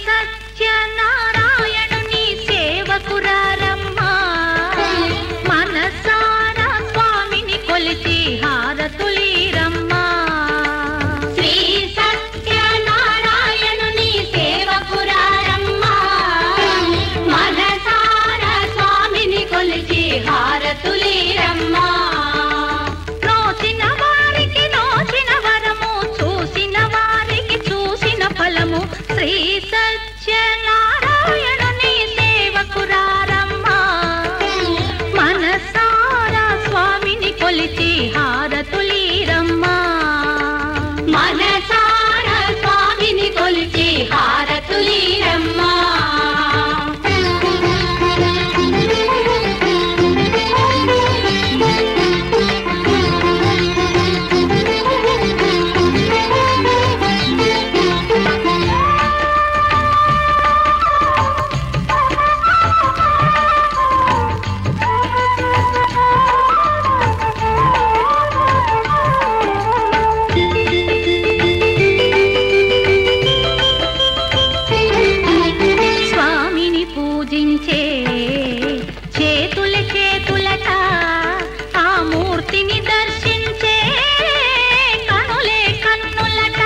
సత్యనారాయణుని సేవకురారమ్మా మనసారా స్వామిని కొలిచి హారతులీరమ్మా శ్రీ సత్యనారాయణుని సేవకురారమ్మా మనసారా స్వామిని కొలిచి హారతులీరమ్మా నోచిన వారికి నోచిన వరము చూసిన వారికి చూసిన ఫలము శ్రీ సత్యనారాయణుని సేవకురారమ్మా మనసారా స్వామిని కొలిచి హారతులీరమ్మా మనసారా స్వామిని కొలిచి హారతులీరమ్మా స్వామిని పూజించే చేతుల చేతులట ఆ మూర్తిని దర్శించే కనులే కన్నులట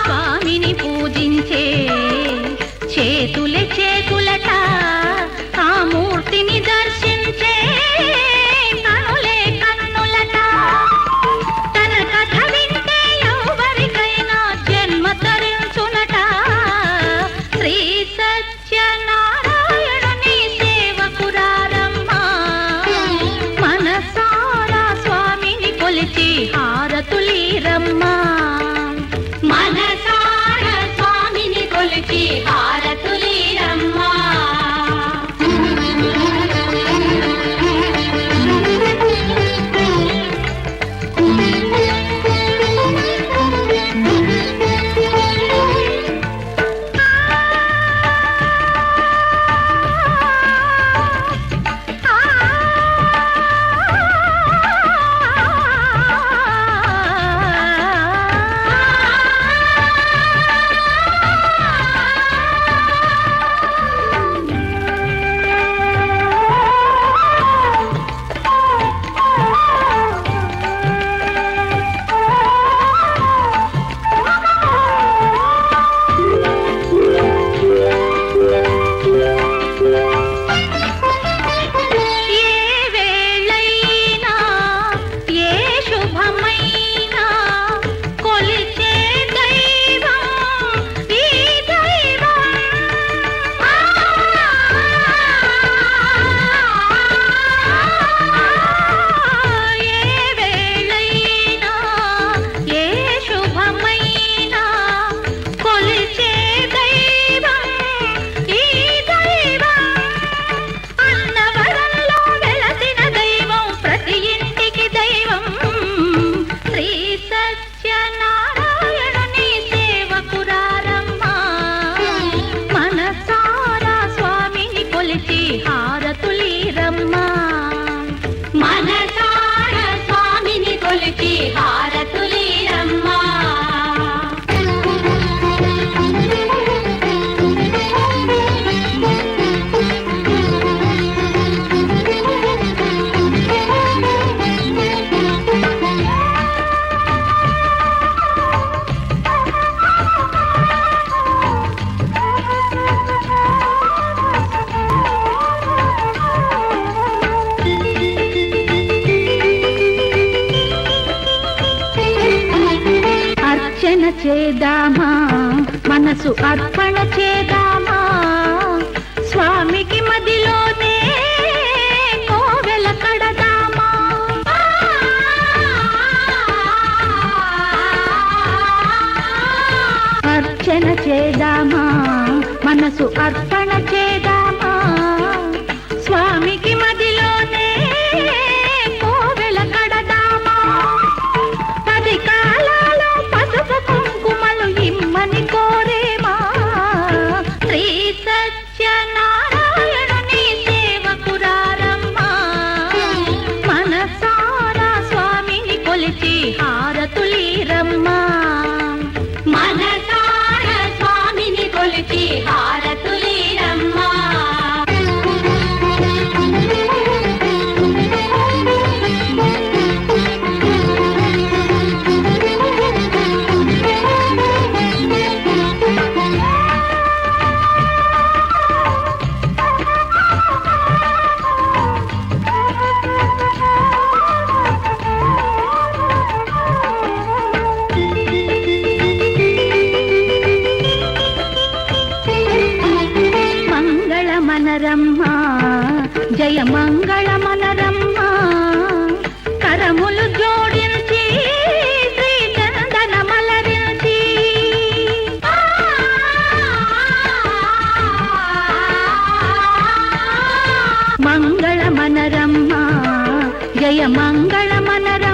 స్వామిని పూజించే చేతుల చేతులట ఆ మూర్తిని దర్శించే కనులే కన్నులట తన కథ వింటే ఎవరికైనా జన్మ తరించునట శ్రీ సత్యనారాయణుని సేవకురారమ్మా మనసారా స్వామిని కొలిచి హారతులీరమ్మా మనసారా స్వామిని కొలిచి హారతులీరమ్మా ఏ వేళైనా ఏ శుభమైనా కొలిచే దైవం ఈ దైవం ఏ వేళైనా ఏ శుభమైనా కొలిచే దైవం ఈ దైవం అన్నవరంలో వెలసిన దైవం ప్రతి ఇంటికి దైవం శ్రీ సత్యనారాయణుని సేవకురారమ్మా మనసారా స్వామిని కొలిచి హారతులీరమ్మా మనసారా స్వామిని కొలిచి హారతులీరమ్మా అర్చన చేద్దామా మనసు అర్పణ చేద్దామా స్వామికి మదిలోనే కోవెల కడదామా అర్చన చేద్దామా మనసు అర్పణ చేద్దామా స్వామికి మదిలోనే కోవెల కడదామా 10 కాలాలు పసుపు కుంకుమలు ఇమ్మని కోరేమా శ్రీ సత్యనారాయణుని సేవకురారమ్మా మనసారా స్వామిని కొలిచి మనరా